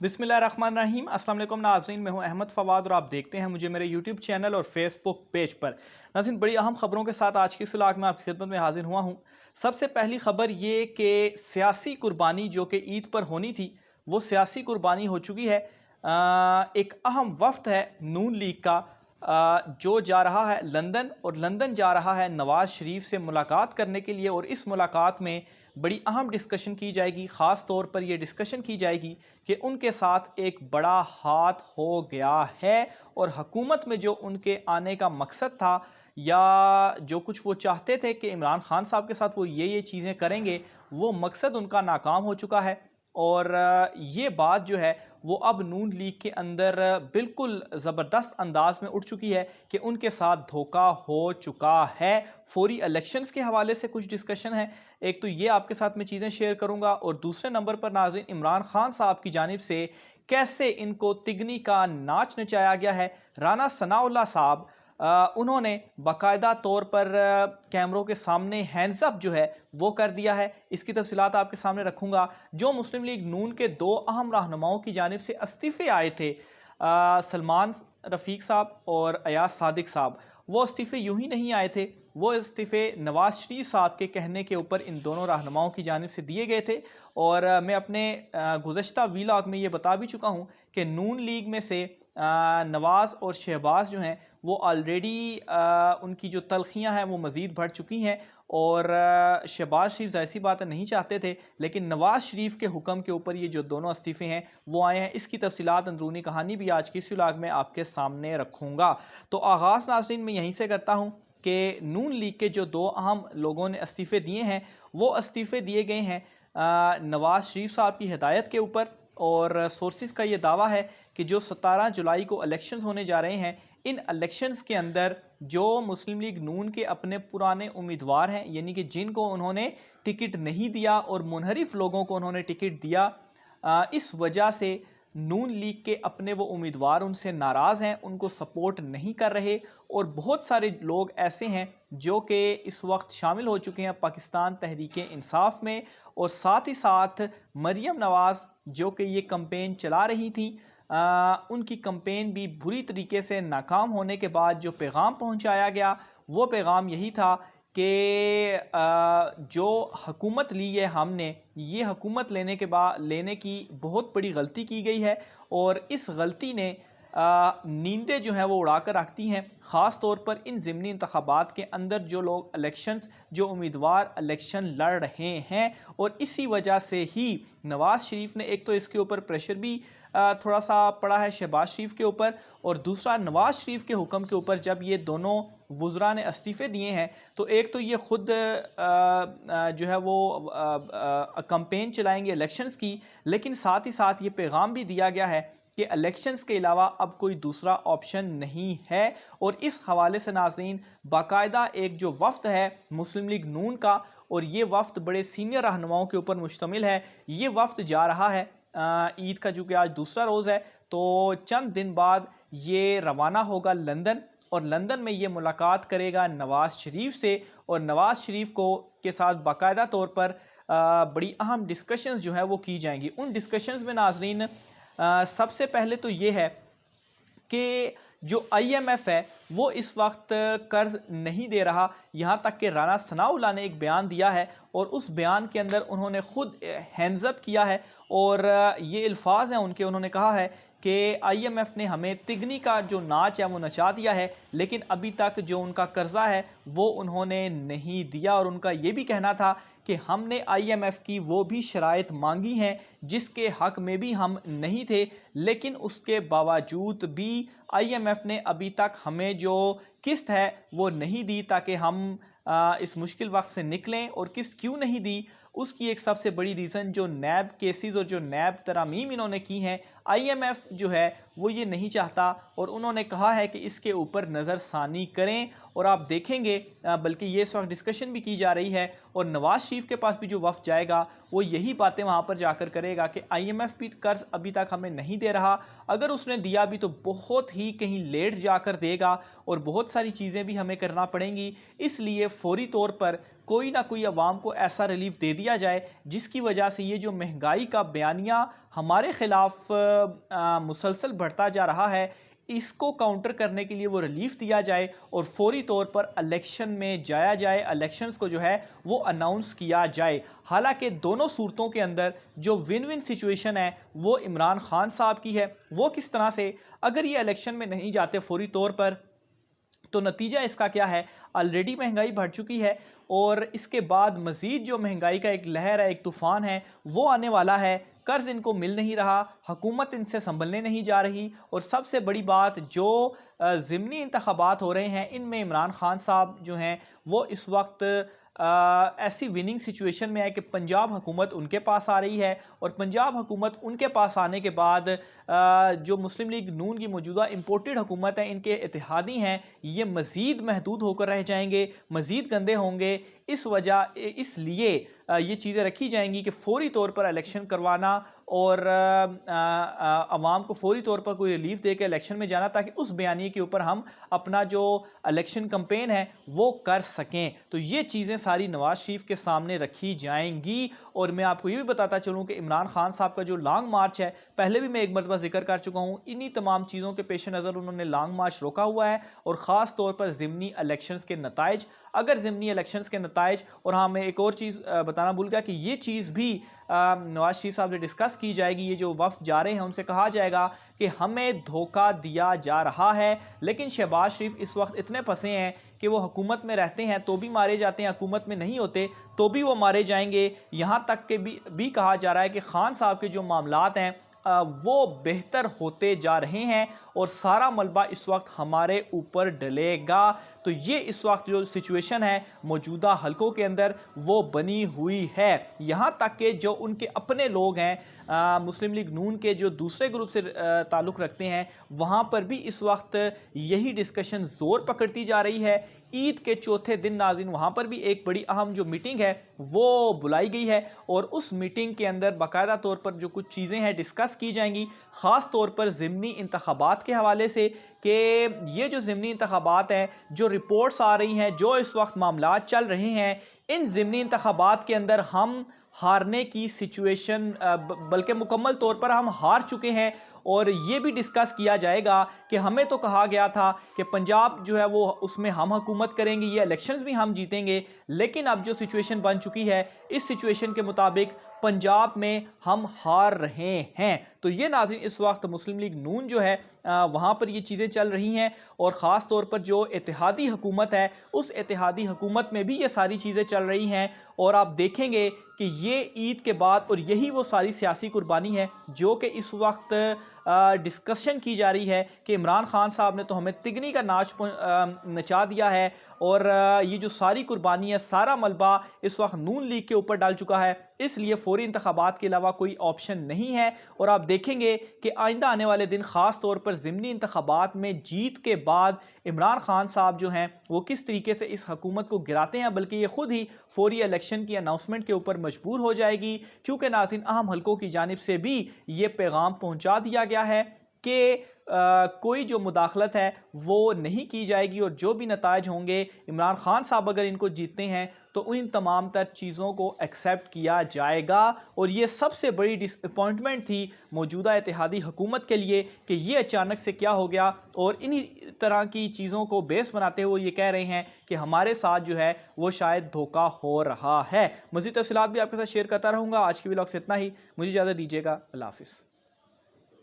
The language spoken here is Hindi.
बिस्मिल्लाहिर्रहमानिर्रहीम। अस्सलाम वालेकुम नाज़रीन, मैं हूं अहमद फ़वाद और आप देखते हैं मुझे मेरे यूट्यूब चैनल और फेसबुक पेज पर। नाज़रीन, बड़ी अहम खबरों के साथ आज की इस व्लॉग में आपकी खिदमत में हाजिर हुआ हूं। सबसे पहली खबर ये कि सियासी कुर्बानी जो कि ईद पर होनी थी वो सियासी कुर्बानी हो चुकी है। एक अहम वफ्द है नून लीग का जो जा रहा है लंदन, और लंदन जा रहा है नवाज़ शरीफ से मुलाकात करने के लिए। और इस मुलाकात में बड़ी अहम डिस्कशन की जाएगी। ख़ास तौर पर यह डिस्कशन की जाएगी कि उनके साथ एक बड़ा हाथ हो गया है और हुकूमत में जो उनके आने का मकसद था या जो कुछ वो चाहते थे कि इमरान खान साहब के साथ वो ये चीज़ें करेंगे, वो मकसद उनका नाकाम हो चुका है। और ये बात जो है वो अब नून लीग के अंदर बिल्कुल ज़बरदस्त अंदाज में उठ चुकी है कि उनके साथ धोखा हो चुका है। फौरी इलेक्शंस के हवाले से कुछ डिस्कशन है। एक तो ये आपके साथ मैं चीज़ें शेयर करूंगा, और दूसरे नंबर पर नाज़रीन इमरान खान साहब की जानिब से कैसे इनको तिगनी का नाच नचाया गया है। राना सनाउल्लाह साहब उन्होंने बाकायदा तौर पर कैमरों के सामने हैंड्स अप जो है वो कर दिया है। इसकी तफसीलात आपके सामने रखूंगा। जो मुस्लिम लीग नून के दो अहम रहनुमाओं की जानिब से इस्तीफ़े आए थे, सलमान रफ़ीक साहब और अयाज सादिक साहब, वो इस्तीफ़े यूं ही नहीं आए थे। वो इस्तीफ़े नवाज़ शरीफ साहब के कहने के ऊपर इन दोनों रहनुमाओं की जानिब से दिए गए थे। और मैं अपने गुज़श्ता वीलॉग में ये बता भी चुका हूँ कि नून लीग में से नवाज़ और शहबाज जो हैं वो ऑलरेडी उनकी जो तलखियाँ हैं वो मज़ीद बढ़ चुकी हैं। और शहबाज शरीफ ज़ाहिर सी बात है नहीं चाहते थे, लेकिन नवाज़ शरीफ के हुक्म के ऊपर ये जो दोनों इस्तीफ़े हैं वो आए हैं। इसकी तफसीलात अंदरूनी कहानी भी आज की इस व्लॉग में आपके सामने रखूँगा। तो आगाज़ नाज़रीन मैं यहीं से करता हूँ कि नून लीग के जो दो अहम लोगों ने इस्तीफ़े दिए हैं वो इस्तीफ़े दिए गए हैं नवाज़ शरीफ साहब की हिदायत के ऊपर। और सोर्सेज का ये दावा है कि जो 17 जुलाई को इलेक्शंस होने जा रहे हैं, इन इलेक्शंस के अंदर जो मुस्लिम लीग नून के अपने पुराने उम्मीदवार हैं, यानी कि जिनको उन्होंने टिकट नहीं दिया और मुनहरिफ लोगों को उन्होंने टिकट दिया, इस वजह से नून लीग के अपने वो उम्मीदवार उनसे नाराज़ हैं, उनको सपोर्ट नहीं कर रहे। और बहुत सारे लोग ऐसे हैं जो कि इस वक्त शामिल हो चुके हैं पाकिस्तान तहरीक इंसाफ में। और साथ ही साथ मरियम नवाज़ जो कि ये कैंपेन चला रही थी, उनकी कैंपेन भी बुरी तरीके से नाकाम होने के बाद जो पैगाम पहुंचाया गया वो पैगाम यही था कि जो हुकूमत ली है हमने, ये हुकूमत लेने की बहुत बड़ी गलती की गई है। और इस गलती ने नींदें जो हैं वो उड़ा कर रखती हैं। ख़ास तौर पर इन ज़िमनी इंतखाबात के अंदर जो लोग इलेक्शंस, जो उम्मीदवार इलेक्शन लड़ रहे हैं, और इसी वजह से ही नवाज़ शरीफ ने एक तो इसके ऊपर प्रेशर भी थोड़ा सा पड़ा है शहबाज शरीफ के ऊपर, और दूसरा नवाज़ शरीफ के हुक्म के ऊपर जब ये दोनों वज़रा ने इस्तीफ़े दिए हैं तो एक तो ये ख़ुद जो है वो कैंपेन चलाएंगे इलेक्शंस की, लेकिन साथ ही साथ ये पैगाम भी दिया गया है कि इलेक्शंस के अलावा अब कोई दूसरा ऑप्शन नहीं है। और इस हवाले से नाज़रीन बाकायदा एक जो वफ्द है मुस्लिम लीग नून का, और ये वफ्द बड़े सीनियर रहनुमाओं के ऊपर मुश्तमिल है, ये वफ्द जा रहा है ईद का, जो कि आज दूसरा रोज़ है, तो चंद दिन बाद ये रवाना होगा लंदन। और लंदन में ये मुलाकात करेगा नवाज़ शरीफ से, और नवाज़ शरीफ को के साथ बाकायदा तौर पर बड़ी अहम डिस्कशंस जो है वो की जाएंगी। उन डिस्कशंस में नाज़रीन सबसे पहले तो ये है कि जो IMF है वो इस वक्त कर्ज नहीं दे रहा। यहाँ तक कि राना सनाउल्लाह ने एक बयान दिया है, और उस बयान के अंदर उन्होंने खुद हैंड्स अप किया है, और ये अल्फाज हैं उनके, उन्होंने कहा है कि IMF ने हमें तिगनी का जो नाच है वो नचा दिया है, लेकिन अभी तक जो उनका कर्जा है वो उन्होंने नहीं दिया। और उनका ये भी कहना था कि हमने IMF की वो भी शराइत मांगी हैं जिसके हक में भी हम नहीं थे, लेकिन उसके बावजूद भी IMF ने अभी तक हमें जो किस्त है वो नहीं दी ताकि हम इस मुश्किल वक्त से निकलें। और किस्त क्यों नहीं दी, उसकी एक सबसे बड़ी रीज़न जो नैब केसेस और जो नैब तरामीम इन्होंने की हैं, IMF जो है वो ये नहीं चाहता, और उन्होंने कहा है कि इसके ऊपर नज़रसानी करें। और आप देखेंगे बल्कि ये इस वक्त डिस्कशन भी की जा रही है, और नवाज़ शरीफ के पास भी जो वफ़द जाएगा वो यही बातें वहाँ पर जाकर करेगा कि IMF भी कर्ज अभी तक हमें नहीं दे रहा, अगर उसने दिया भी तो बहुत ही कहीं लेट जाकर देगा, और बहुत सारी चीज़ें भी हमें करना पड़ेंगी। इसलिए फ़ौरी तौर पर कोई ना कोई अवाम को ऐसा रिलीफ दे दिया जाए जिसकी वजह से ये जो महंगाई का बयानिया हमारे ख़िलाफ़ मुसलसल बढ़ता जा रहा है, इसको काउंटर करने के लिए वो रिलीफ दिया जाए और फौरी तौर पर इलेक्शन में जाया जाए, इलेक्शंस को जो है वो अनाउंस किया जाए। हालांकि दोनों सूरतों के अंदर जो विन विन सिचुएशन है वो इमरान खान साहब की है। वो किस तरह से, अगर ये इलेक्शन में नहीं जाते फौरी तौर पर, तो नतीजा इसका क्या है, ऑलरेडी महंगाई बढ़ चुकी है और इसके बाद मज़ीद जो महंगाई का एक लहर है, एक तूफ़ान है, वो आने वाला है। कर्ज़ इनको मिल नहीं रहा, हुकूमत इनसे संभलने नहीं जा रही और सबसे बड़ी बात जो ज़िमनी इंतख़ाबात हो रहे हैं, इनमें इमरान खान साहब जो हैं वो इस वक्त ऐसी विनिंग सिचुएशन में है कि पंजाब हुकूमत उनके पास आ रही है और पंजाब हुकूमत उनके पास आने के बाद जो मुस्लिम लीग नून की मौजूदा इम्पोर्टेड हुकूमत है, इनके इत्तेहादी हैं, ये मज़ीद महदूद होकर रह जाएंगे, मज़ीद गंदे होंगे। इसलिए ये चीज़ें रखी जाएंगी कि फ़ौरी तौर पर इलेक्शन करवाना और अवाम को फ़ौरी तौर पर कोई रिलीफ दे के इलेक्शन में जाना, ताकि उस बयानी के ऊपर हम अपना जो इलेक्शन कैंपेन है वो कर सकें। तो ये चीज़ें सारी नवाज शरीफ के सामने रखी जाएंगी। और मैं आपको ये भी बताता चलूँ कि इमरान खान साहब का जो लॉन्ग मार्च है, पहले भी मैं एक मरतबा जिक्र कर चुका हूँ, इन्हीं तमाम चीज़ों के पेश नज़र उन्होंने लॉन्ग मार्च रोका हुआ है और ख़ास तौर पर ज़िमनी इलेक्शंस के नताइज। अगर ज़िमनी इलेक्शंस के नताइज, और हाँ मैं एक और चीज़ बताना भूल गया कि ये चीज़ भी नवाज शरीफ साहब से डिस्कस की जाएगी। ये जो वफ्द जा रहे हैं उनसे कहा जाएगा कि हमें धोखा दिया जा रहा है, लेकिन शहबाज शरीफ इस वक्त इतने फंसे हैं कि वो हुकूमत में रहते हैं तो भी मारे जाते हैं, हुकूमत में नहीं होते तो भी वो मारे जाएंगे। यहाँ तक के भी कहा जा रहा है कि खान साहब के जो मामलात हैं वो बेहतर होते जा रहे हैं और सारा मलबा इस वक्त हमारे ऊपर डलेगा। तो ये इस वक्त जो सिचुएशन है मौजूदा हलकों के अंदर वो बनी हुई है। यहाँ तक कि जो उनके अपने लोग हैं मुस्लिम लीग नून के, जो दूसरे ग्रुप से ताल्लुक़ रखते हैं, वहाँ पर भी इस वक्त यही डिस्कशन ज़ोर पकड़ती जा रही है। ईद के चौथे दिन नाज़रीन वहाँ पर भी एक बड़ी अहम जो मीटिंग है वो बुलाई गई है और उस मीटिंग के अंदर बाकायदा तौर पर जो कुछ चीज़ें हैं डिस्कस की जाएंगी, ख़ास तौर पर ज़िमनी इंतख़ाबात के हवाले से कि ये जो ज़िमनी इंतख़ाबात हैं, जो रिपोर्ट्स आ रही हैं, जो इस वक्त मामलात चल रहे हैं, इन ज़िमनी इंतख़ाबात के अंदर हम हारने की सिचुएशन, बल्कि मुकम्मल तौर पर हम हार चुके हैं। और ये भी डिस्कस किया जाएगा कि हमें तो कहा गया था कि पंजाब जो है वो उसमें हम हुकूमत करेंगे, ये इलेक्शंस भी हम जीतेंगे, लेकिन अब जो सिचुएशन बन चुकी है इस सिचुएशन के मुताबिक पंजाब में हम हार रहे हैं। तो ये नाज़रीन इस वक्त मुस्लिम लीग नून जो है वहाँ पर ये चीज़ें चल रही हैं और ख़ास तौर पर जो इत्तेहादी हुकूमत है उस इत्तेहादी हुकूमत में भी ये सारी चीज़ें चल रही हैं। और आप देखेंगे कि ये ईद के बाद, और यही वो सारी सियासी कुर्बानी है जो कि इस वक्त डिस्कशन की जा रही है कि इमरान खान साहब ने तो हमें तिगनी का नाच नचा दिया है और ये जो सारी कुर्बानी है, सारा मलबा इस वक्त नून लीग के ऊपर डाल चुका है, इसलिए फौरी इंतखाबात के अलावा कोई ऑप्शन नहीं है। और आप देखेंगे कि आइंदा आने वाले दिन ख़ास तौर पर ज़िमनी इंतखाबात में जीत के बाद इमरान खान साहब जो हैं वो किस तरीके से इस हुकूमत को गिराते हैं, बल्कि ये ख़ुद ही फौरी इलेक्शन की अनाउंसमेंट के ऊपर मजबूर हो जाएगी। क्योंकि नाज़रीन अहम हलकों की जानिब से भी ये पैगाम पहुँचा दिया गया है कि कोई जो मुदाखलत है वो नहीं की जाएगी और जो भी नताइज होंगे, इमरान खान साहब अगर इनको जीतते हैं तो इन तमाम तर चीज़ों को एक्सेप्ट किया जाएगा। और ये सबसे बड़ी डिसअपॉइंटमेंट थी मौजूदा इत्तेहादी हुकूमत के लिए कि ये अचानक से क्या हो गया, और इन्हीं तरह की चीज़ों को बेस बनाते हुए ये कह रहे हैं कि हमारे साथ जो है वो शायद धोखा हो रहा है। मज़ीद तफ़सीलात भी आपके साथ शेयर करता रहूँगा। आज की व्लॉग से इतना ही, मुझे इजाज़त दीजिएगा। अल्लाह हाफ़िज़।